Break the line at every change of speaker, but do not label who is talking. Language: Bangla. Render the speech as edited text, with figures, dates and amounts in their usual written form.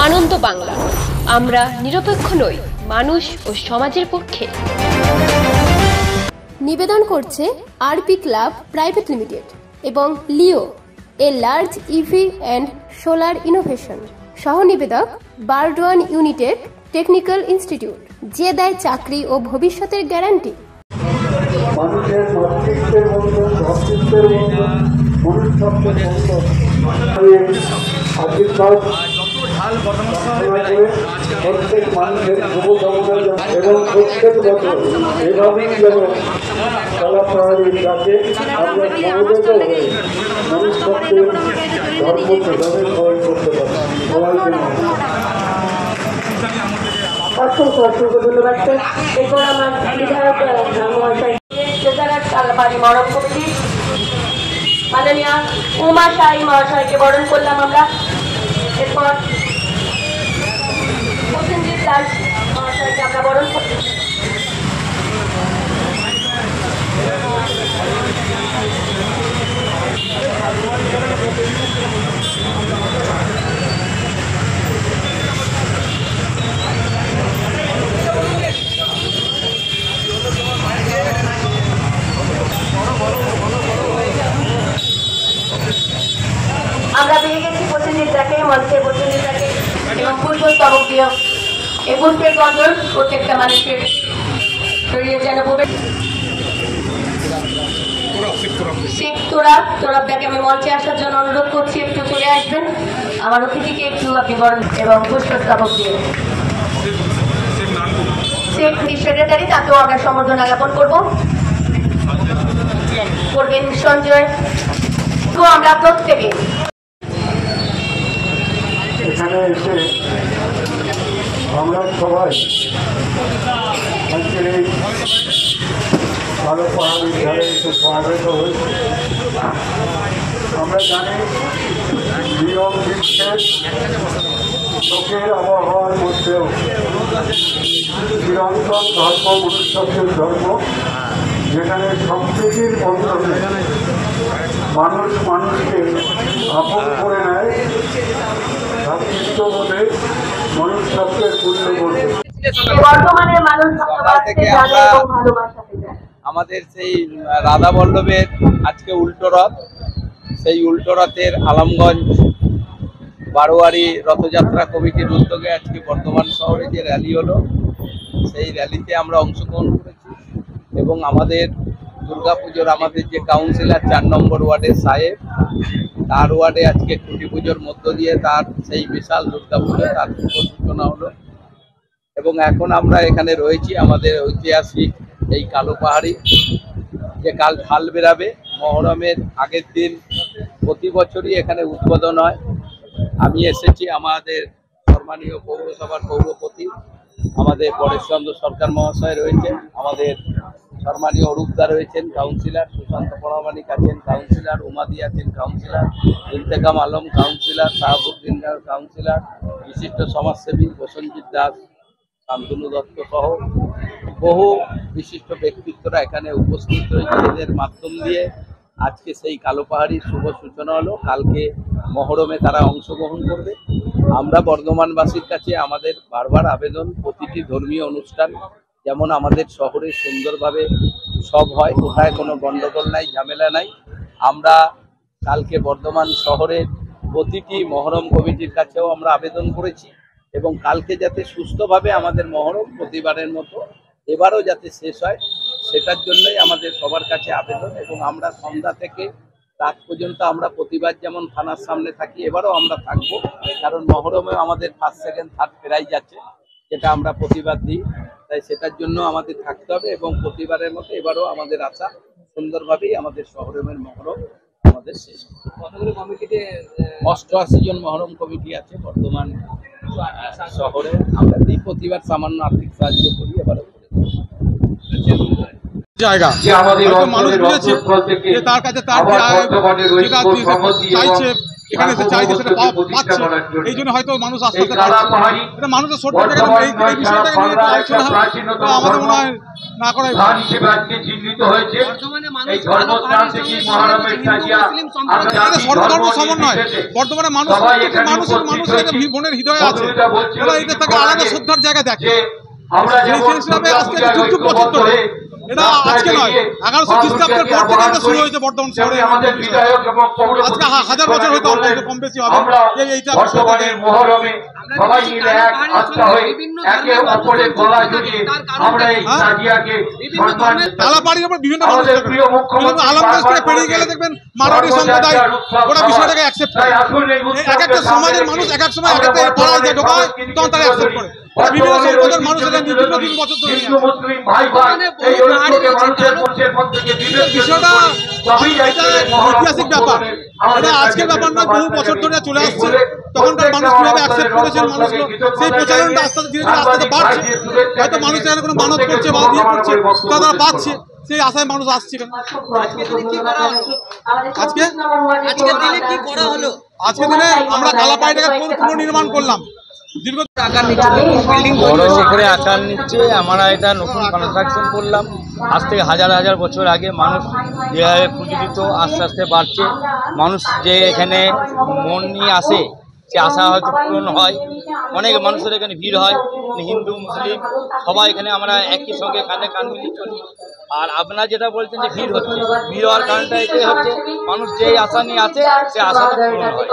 আনন্দ বাংলা, আমরা নিরপেক্ষ নই, মানুষ ও সমাজের পক্ষে।
নিবেদন করছে আরপি ক্লাব প্রাইভেট লিমিটেড এবং Leo, a large EV and solar innovation. সহ নিবেদক বারডোয়ান ইউনিটেক টেকনিক্যাল ইনস্টিটিউট, যে দেয় চাকরি ও ভবিষ্যতের গ্যারান্টি।
মানুষের মাতৃত্বের বন্ধন, ভ্রাতৃত্বের বন্ধন, মনুষ্যত্বের বন্ধন আশীর্বাদ প্রত্যেক মানুষের শুভকামনা এবং প্রত্যেক বছর এভাবেই যেন কলাপাহাড়ির কাছে আমরা সমবেত হয়ে মনুষ্যত্বের ধর্ম প্রচারের সহায় করতে পারি। সবাইকে
অসংখ্য অসংখ্য ধন্যবাদ। এরপর আমার বিধায়ক মরণ কমিটি মাননীয় উমা শাহী মহাশয়কে বরণ করলাম আমরা। এরপর প্রসেনজিৎ দাস মহাশয়কে আমরা বরণ করলাম। আমরা পেয়ে গেছি প্রতিনিধিতাকে, মঞ্চে প্রতিনিধিতাকে এবং পুষ্পস্তবক দিয়ে এই পুষ্পের গন্ধন প্রত্যেকটা মানুষের শরীরে যেন পড়বে। শেখ তোরাবদাকে আমি মঞ্চে আসার জন্য অনুরোধ করছি, একটু চলে আসবেন। আমার অতিথিকে একটু আপনি বরণ এবং পুষ্পস্তবক দিয়ে শেখ সেক্রেটারি, তাকেও আমরা সম্বর্ধনা জ্ঞাপন করবেন সঞ্জয়। তো আমরা প্রত্যেকে
এখানে এসে আমরা সবাই আজকের এই ভালো পাহাড়ি ধারে এসে সমবেত হয়েছে। আমরা জানি নিয়ম বিচ্ছেদ লোকের আবহাওয়ার মধ্যেও চিরন্তন ধর্ম মনুষ্যত্বের ধর্ম, যেখানে সম্প্রীতির বন্ধনে মানুষ মানুষকে আপন করে নেয়, ভ্রাতৃত্ববোধে মনুষ্যত্বের মূল্যবোধে।
বর্তমানের মানুষ
আমাদের সেই রাধা বল্লভের আজকে উল্টো রথ, সেই উল্টো রথের আলমগঞ্জ বারোয়ারি রথযাত্রা কমিটির উদ্যোগে আজকে বর্ধমান শহরে যে র্যালি হলো, সেই র্যালিতে আমরা অংশগ্রহণ করেছি এবং আমাদের দুর্গাপুজোর আমাদের যে কাউন্সিলর 4 নম্বর ওয়ার্ডের সাহেব, তার ওয়ার্ডে আজকে খুঁটি পুজোর মধ্য দিয়ে তার সেই বিশাল দুর্গাপুজো তার শুভ সূচনা হলো। এবং এখন আমরা এখানে রয়েছি আমাদের ঐতিহাসিক এই কালো পাহাড়ি, যে কাল ঢাল বেরাবে মহরমের আগের দিন প্রতি বছরই এখানে উদ্বোধন হয়। আমি এসেছি, আমাদের সম্মানীয় পৌরসভার পৌরপতি আমাদের পরেশচন্দ্র সরকার মহাশয় রয়েছেন, আমাদের সম্মানীয় অরূপদা রয়েছেন কাউন্সিলর, সুশান্ত পরামানিক আছেন কাউন্সিলর, উমাদি আছেন councillor, Intekam Alam councillor, Shahabuddin councillor, বিশিষ্ট সমাজসেবী প্রসেনজিৎ দাস, শান্তনু দত্ত সহ বহু বিশিষ্ট ব্যক্তিত্বরা এখানে উপস্থিত রয়েছে। এদের মাধ্যম দিয়ে আজকে সেই কালো পাহাড়ির শুভ সূচনা হলো। কালকে মহরমে তারা অংশগ্রহণ করবে। আমরা বর্ধমানবাসীর কাছে আমাদের বারবার আবেদন, প্রতিটি ধর্মীয় অনুষ্ঠান যেমন আমাদের শহরে সুন্দরভাবে সব হয়, কোথায় কোনো গণ্ডগোল নাই, ঝামেলা নাই। আমরা কালকে বর্ধমান শহরের প্রতিটি মহরম কমিটির কাছেও আমরা আবেদন করেছি এবং কালকে যাতে সুস্থভাবে আমাদের মহরম প্রতিবারের মতো এবারও যাতে শেষ হয়, সেটার জন্যই আমাদের সবার কাছে আবেদন। এবং আমরা সন্ধ্যা থেকে রাত পর্যন্ত আমরা প্রতিবার যেমন থানার সামনে থাকি, এবারও আমরা থাকবো, কারণ মহরমে আমাদের 1st, 2nd, 3rd প্রাইজ আছে, যেটা আমরা প্রতিবার দিই, তাই সেটার জন্য আমাদের থাকতে হবে। এবং প্রতিবারের মতো এবারও আমাদের আশা সুন্দরভাবেই আমাদের শহরের মহরম আমাদের শেষ। 88 জন মহরম কমিটি আছে বর্তমান শহরে। আমরা দিই প্রতিবার সামান্য আর্থিক সাহায্য করি, এবারও
জায়গা মানুষ বুঝেছে যে তার কাছে তার চাইছে এখানে এসে চাইছে সেটা পাচ্ছে, এই জন্য হয়তো মানুষ আস্তে আস্তে পাচ্ছে। এটা মানুষের শ্রদ্ধা জায়গাটা এই বিষয়টাকে নিয়ে আলোচনা আমাদের মনে হয় না করাই সর্বধর্ম সমন্বয়। বর্তমানে মানুষের মনের হৃদয়ে আছে, ওরা এটা তাকে আলাদা শ্রদ্ধার জায়গা দেখে। সেই হিসাবে আজকে যুগ যুগ বছর ধরে, এটা আজকে নয়, 1100 খ্রিস্টাব্দের পর থেকে এটা শুরু হয়েছে বর্ধমান শহরে। আজকে 1000 বছর হয়তো কম বেশি হবে এইটা।
সবাই মিলে এক আস্থা হয়ে একে অপরের গলা জড়িয়ে আমরা এই তাজিয়াকে সম্মান
তালাপাড়ির উপর বিভিন্ন মানুষ আলমগঞ্জ থেকে পেরিয়ে গেলে দেখবেন মারোয়াড়ি সম্প্রদায় ওরা বিষয়টাকে অ্যাকসেপ্ট করে। এক একটা সমাজের মানুষ এক এক সময় এক একটা পাড়ায় যে ঢোকায় তখন তারা অ্যাকসেপ্ট করে। বিভিন্ন সম্প্রদায়ের মানুষ এখানে বিভিন্ন দিন বছর ধরে বিষয়টা ঐতিহাসিক ব্যাপার, এটা আজকের ব্যাপার নয়, বহু বছর ধরে চলে আসছে। তখনকার মানুষ কিভাবে অ্যাকসেপ্ট করেছেন মানুষগুলো, সেই প্রচারণটা আস্তে আস্তে ধীরে ধীরে আস্তে আস্তে বাড়ছে। হয়তো মানুষ এখানে কোনো মানত করছে বা দিয়ে করছে, তারা পাচ্ছে, সেই আশায় মানুষ আসছে এখানে। আজকে দিনে আমরা কালাপাড়িটাকে পুনর্নির্মাণ করলাম।
বড় করে আকার নিচ্ছে। আমরা এটা নতুন কনস্ট্রাকশন করলাম। আজ থেকে হাজার হাজার বছর আগে মানুষ যেভাবে পুজো দিত আস্তে আস্তে বাড়ছে। মানুষ যে এখানে মন নিয়ে আসে, সে আশা হয়তো পূরণ হয়। অনেক মানুষের এখানে ভিড় হয়, হিন্দু মুসলিম সবাই এখানে আমরা একই সঙ্গে কাঁধে কাঁধ মিলিয়ে চলি। আর আপনারা যেটা বলছেন যে ভিড় হচ্ছে, ভিড় হওয়ার কারণটা এটাই হচ্ছে মানুষ যেই আশা নিয়ে আছে সে আশাটা পূরণ হয়।